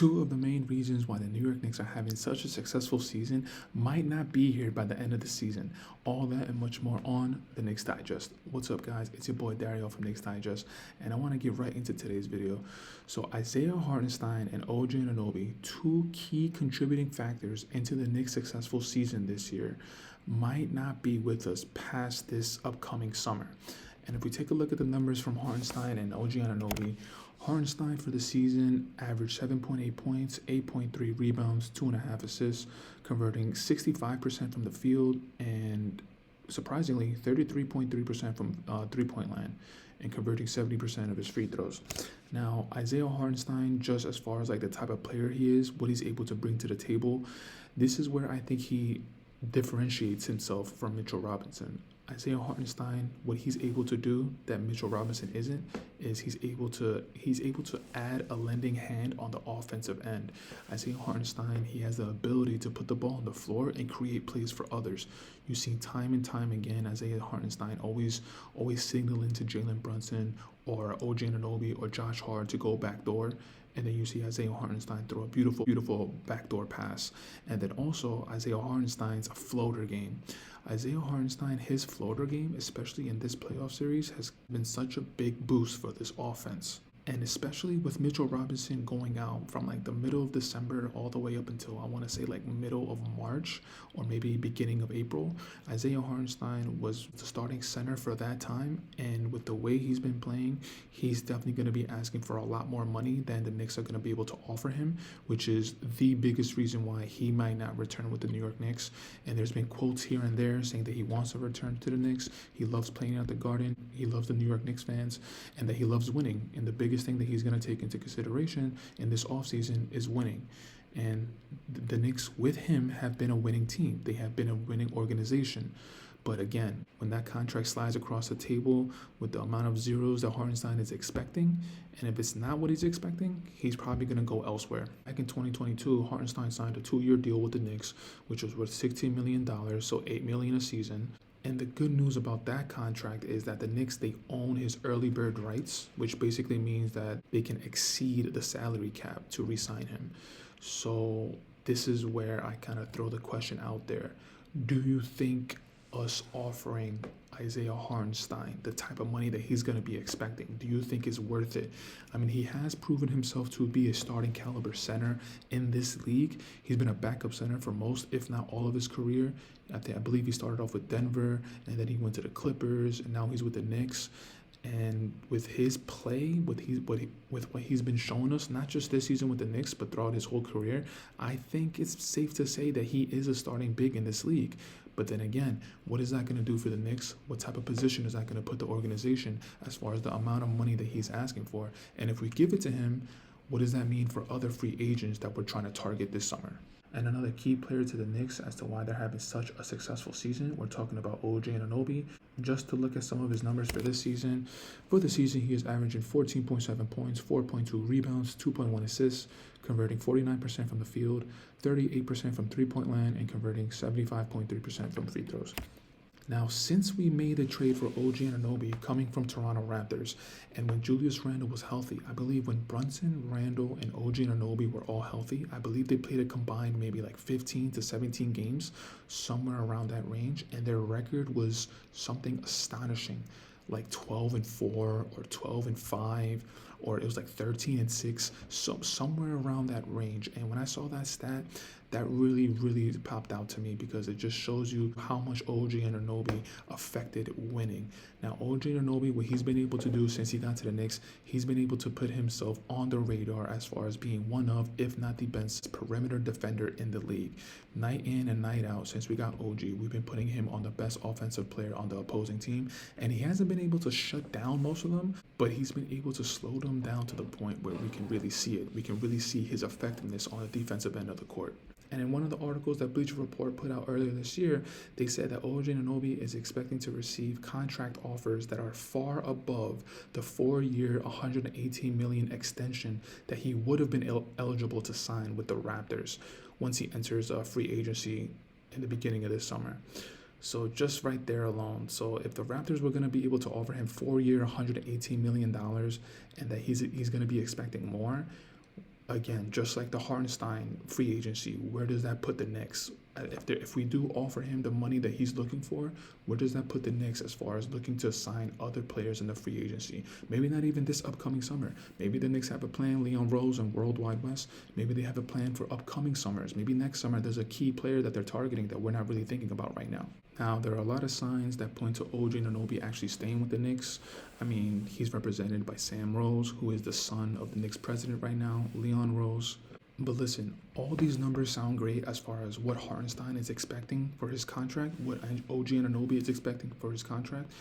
Two of the main reasons why the New York Knicks are having such a successful season might not be here by the end of the season. All that and much more on the Knicks Digest. What's up, guys? It's your boy Dariel from Knicks Digest, and I want to get right into today's video. So Isaiah Hartenstein and OG Anunoby, two key contributing factors into the Knicks' successful season this year, might not be with us past this upcoming summer. And if we take a look at the numbers from Hartenstein and OG Anunoby, Hartenstein for the season averaged 7.8 points, 8.3 rebounds, 2.5 assists, converting 65% from the field and surprisingly 33.3% from three-point line and converting 70% of his free throws. Now, Isaiah Hartenstein, just as far as like the type of player he is, what he's able to bring to the table, this is where I think he differentiates himself from Mitchell Robinson. Isaiah Hartenstein, what he's able to do that Mitchell Robinson isn't, is he's able to add a lending hand on the offensive end. Isaiah Hartenstein, he has the ability to put the ball on the floor and create plays for others. You see time and time again Isaiah Hartenstein always signaling to Jalen Brunson or OG Anunoby or Josh Hart to go backdoor. And then you see Isaiah Hartenstein throw a beautiful backdoor pass. And then also Isaiah Hartenstein's floater game. Isaiah Hartenstein, his floater game, especially in this playoff series, has been such a big boost for this offense. And especially with Mitchell Robinson going out from like the middle of December all the way up until I want to say like middle of March or maybe beginning of April, Isaiah Hartenstein was the starting center for that time. And with the way he's been playing, he's definitely going to be asking for a lot more money than the Knicks are going to be able to offer him, which is the biggest reason why he might not return with the New York Knicks. And there's been quotes here and there saying that he wants to return to the Knicks. He loves playing at the Garden. He loves the New York Knicks fans, and that he loves winning. And the biggest thing that he's going to take into consideration in this offseason is winning. And the Knicks with him have been a winning team. They have been a winning organization. But again, when that contract slides across the table with the amount of zeros that Hartenstein is expecting, and if it's not what he's expecting, he's probably going to go elsewhere. Back in 2022, Hartenstein signed a 2-year deal with the Knicks, which was worth $16 million, so $8 million a season. And the good news about that contract is that the Knicks, they own his early bird rights, which basically means that they can exceed the salary cap to re-sign him. So this is where I kind of throw the question out there. Do you think us offering Isaiah Hartenstein the type of money that he's going to be expecting, do you think is worth it? I mean, he has proven himself to be a starting caliber center in this league. He's been a backup center for most, if not all, of his career. I believe he started off with Denver, and then he went to the Clippers, and now he's with the Knicks. And with his play, with what he's been showing us, not just this season with the Knicks, but throughout his whole career, I think it's safe to say that he is a starting big in this league. But then again, what is that going to do for the Knicks? What type of position is that going to put the organization as far as the amount of money that he's asking for? And if we give it to him, what does that mean for other free agents that we're trying to target this summer? And another key player to the Knicks as to why they're having such a successful season, we're talking about OG Anunoby. Just to look at some of his numbers for this season. For the season, he is averaging 14.7 points, 4.2 rebounds, 2.1 assists, converting 49% from the field, 38% from three-point line, and converting 75.3% from free throws. Now, since we made a trade for OG Anunoby coming from Toronto Raptors, and when Julius Randle was healthy, I believe when Brunson, Randle, and OG Anunoby were all healthy, I believe they played a combined maybe like 15 to 17 games, somewhere around that range, and their record was something astonishing, like 12-4 or 12-5, or it was like 13-6, so somewhere around that range. And when I saw that stat, that really popped out to me, because it just shows you how much OG Anunoby affected winning. Now, OG Anunoby, what he's been able to do since he got to the Knicks, he's been able to put himself on the radar as far as being one of, if not the best perimeter defender in the league. Night in and night out, since we got OG, we've been putting him on the best offensive player on the opposing team, and he hasn't been able to shut down most of them, but he's been able to slow them down to the point where we can really see it. We can really see his effectiveness on the defensive end of the court. And in one of the articles that Bleacher Report put out earlier this year, they said that OG Anunoby is expecting to receive contract offers that are far above the 4-year, $118 million extension that he would have been eligible to sign with the Raptors once he enters free agency in the beginning of this summer. So just right there alone. So if the Raptors were going to be able to offer him 4-year, $118 million, and that he's going to be expecting more, Again, just like the Hartenstein free agency, where does that put the Knicks? If we do offer him the money that he's looking for, where does that put the Knicks as far as looking to sign other players in the free agency? Maybe not even this upcoming summer. Maybe the Knicks have a plan, Leon Rose and Worldwide Wes. Maybe they have a plan for upcoming summers. Maybe next summer there's a key player that they're targeting that we're not really thinking about right now. Now, there are a lot of signs that point to OG Anunoby actually staying with the Knicks. I mean, he's represented by Sam Rose, who is the son of the Knicks president right now, Leon Rose. But listen, all these numbers sound great as far as what Hartenstein is expecting for his contract, what OG Anunoby is expecting for his contract.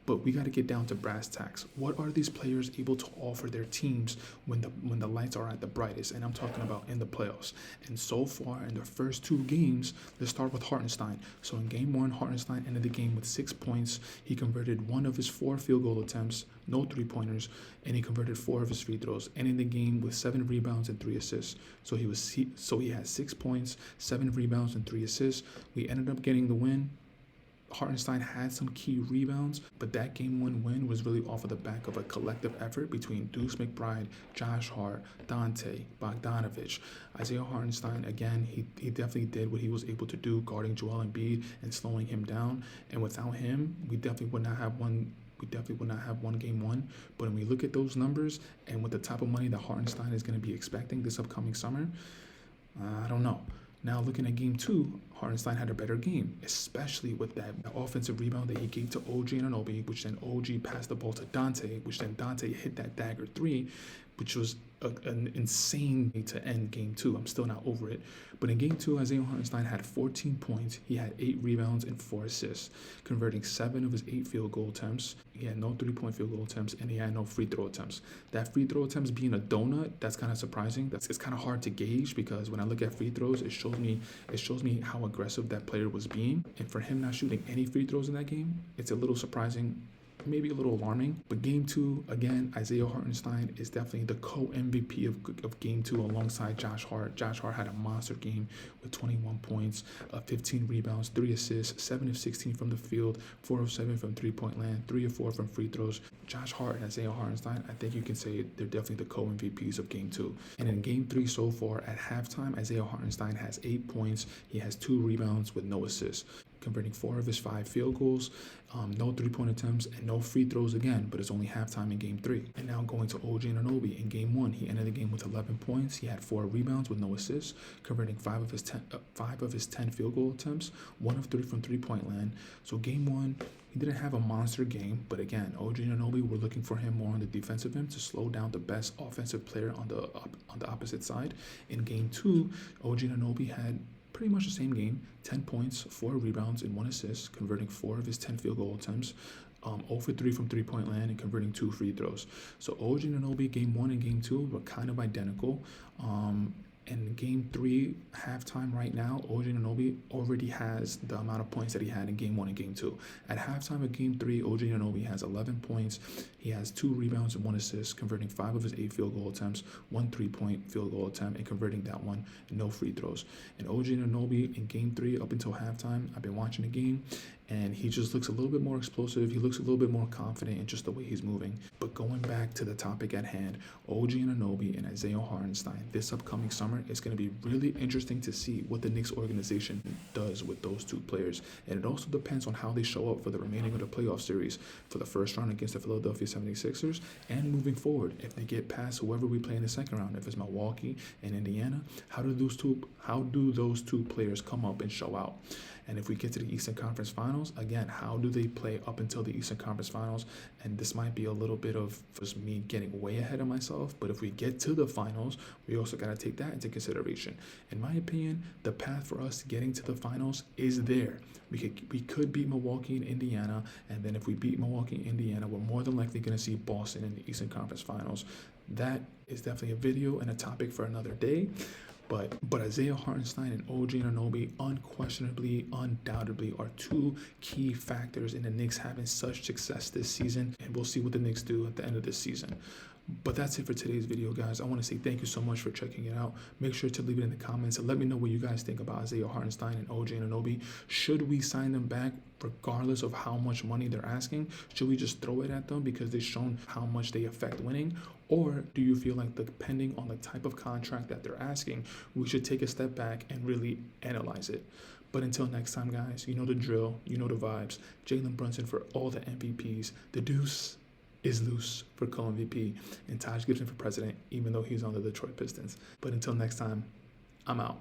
But we got to get down to brass tacks. What are these players able to offer their teams when the lights are at the brightest? And I'm talking about in the playoffs. And so far in their first 2 games, let's start with Hartenstein. So in game 1, Hartenstein ended the game with 6 points. He converted 1 of his 4 field goal attempts, no 3-pointers, and he converted 4 of his free throws, ending the game with 7 rebounds and 3 assists. So he had 6 points, 7 rebounds, and 3 assists. We ended up getting the win. Hartenstein had some key rebounds, but that game 1 win was really off of the back of a collective effort between Deuce McBride, Josh Hart, Dante, Bogdanovich. Isaiah Hartenstein, again, he definitely did what he was able to do, guarding Joel Embiid and slowing him down. And without him, we definitely would not have won game 1. But when we look at those numbers and with the type of money that Hartenstein is going to be expecting this upcoming summer, I don't know. Now looking at game 2, Hartenstein had a better game, especially with that offensive rebound that he gave to OG Anunoby, which then OG passed the ball to Dante, which then Dante hit that dagger 3, which was an insane way to end game 2. I'm still not over it. But in game 2, Isaiah Hartenstein had 14 points. He had 8 rebounds and 4 assists, converting 7 of his 8 field goal attempts. He had no 3-point field goal attempts, and he had no free throw attempts. That free throw attempts being a donut, that's kind of surprising. It's kind of hard to gauge because when I look at free throws, it shows me how aggressive that player was being. And for him not shooting any free throws in that game, it's a little surprising, maybe a little alarming. But game 2, again, Isaiah Hartenstein is definitely the co-MVP of game 2 alongside Josh Hart. Josh Hart had a monster game with 21 points, 15 rebounds, 3 assists, 7 of 16 from the field, 4 of 7 from 3-point land, 3 of 4 from free throws. Josh Hart and Isaiah Hartenstein, I think you can say they're definitely the co-MVPs of game 2. And in game 3 so far, at halftime, Isaiah Hartenstein has 8 points. He has 2 rebounds with no assists, converting 4 of his 5 field goals, no 3-point attempts, and no free throws again, but it's only halftime in game 3. And now going to OG Anunoby. In game 1, he ended the game with 11 points. He had 4 rebounds with no assists, converting 5 of his 10 field goal attempts, 1 of 3 from 3-point land. So game 1, he didn't have a monster game, but again, OG Anunoby, we're looking for him more on the defensive end to slow down the best offensive player on the opposite side. In game 2, OG Anunoby had pretty much the same game, 10 points, 4 rebounds, and 1 assist, converting 4 of his 10 field goal attempts, 0 for 3 from 3-point land, and converting 2 free throws. So OG Anunoby, game 1 and game 2 were kind of identical. And game 3, halftime right now, OG Anunoby already has the amount of points that he had in game 1 and game 2. At halftime of game 3, OG Anunoby has 11 points. He has 2 rebounds and 1 assist, converting 5 of his 8 field goal attempts, 1 3-point field goal attempt, and converting that one, and no free throws. And OG Anunoby in game 3 up until halftime, I've been watching the game, and he just looks a little bit more explosive. He looks a little bit more confident in just the way he's moving. But going back to the topic at hand, OG Anunoby and Isaiah Hartenstein this upcoming summer, it's going to be really interesting to see what the Knicks organization does with those 2 players. And it also depends on how they show up for the remaining of the playoff series for the first round against the Philadelphia 76ers and moving forward. If they get past whoever we play in the second round, if it's Milwaukee and Indiana, how do those two players come up and show out? And if we get to the Eastern Conference Finals, again, how do they play up until the Eastern Conference Finals? And this might be a little bit of just me getting way ahead of myself, but if we get to the finals, we also got to take that into consideration. In my opinion, the path for us getting to the finals is there. We could beat Milwaukee and Indiana, and then if we beat Milwaukee and Indiana, we're more than likely going to see Boston in the Eastern Conference Finals. That is definitely a video and a topic for another day. But Isaiah Hartenstein and OG Anunoby undoubtedly are 2 key factors in the Knicks having such success this season, and we'll see what the Knicks do at the end of this season. But that's it for today's video, guys. I want to say thank you so much for checking it out. Make sure to leave it in the comments and let me know what you guys think about Isaiah Hartenstein and OG Anunoby. Should we sign them back regardless of how much money they're asking? Should we just throw it at them because they've shown how much they affect winning? Or do you feel like, depending on the type of contract that they're asking, we should take a step back and really analyze it? But until next time, guys, you know the drill, you know the vibes. Jalen Brunson for all the MVPs. The deuce is loose for co-MVP, and Taj Gibson for president, even though he's on the Detroit Pistons. But until next time, I'm out.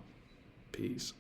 Peace.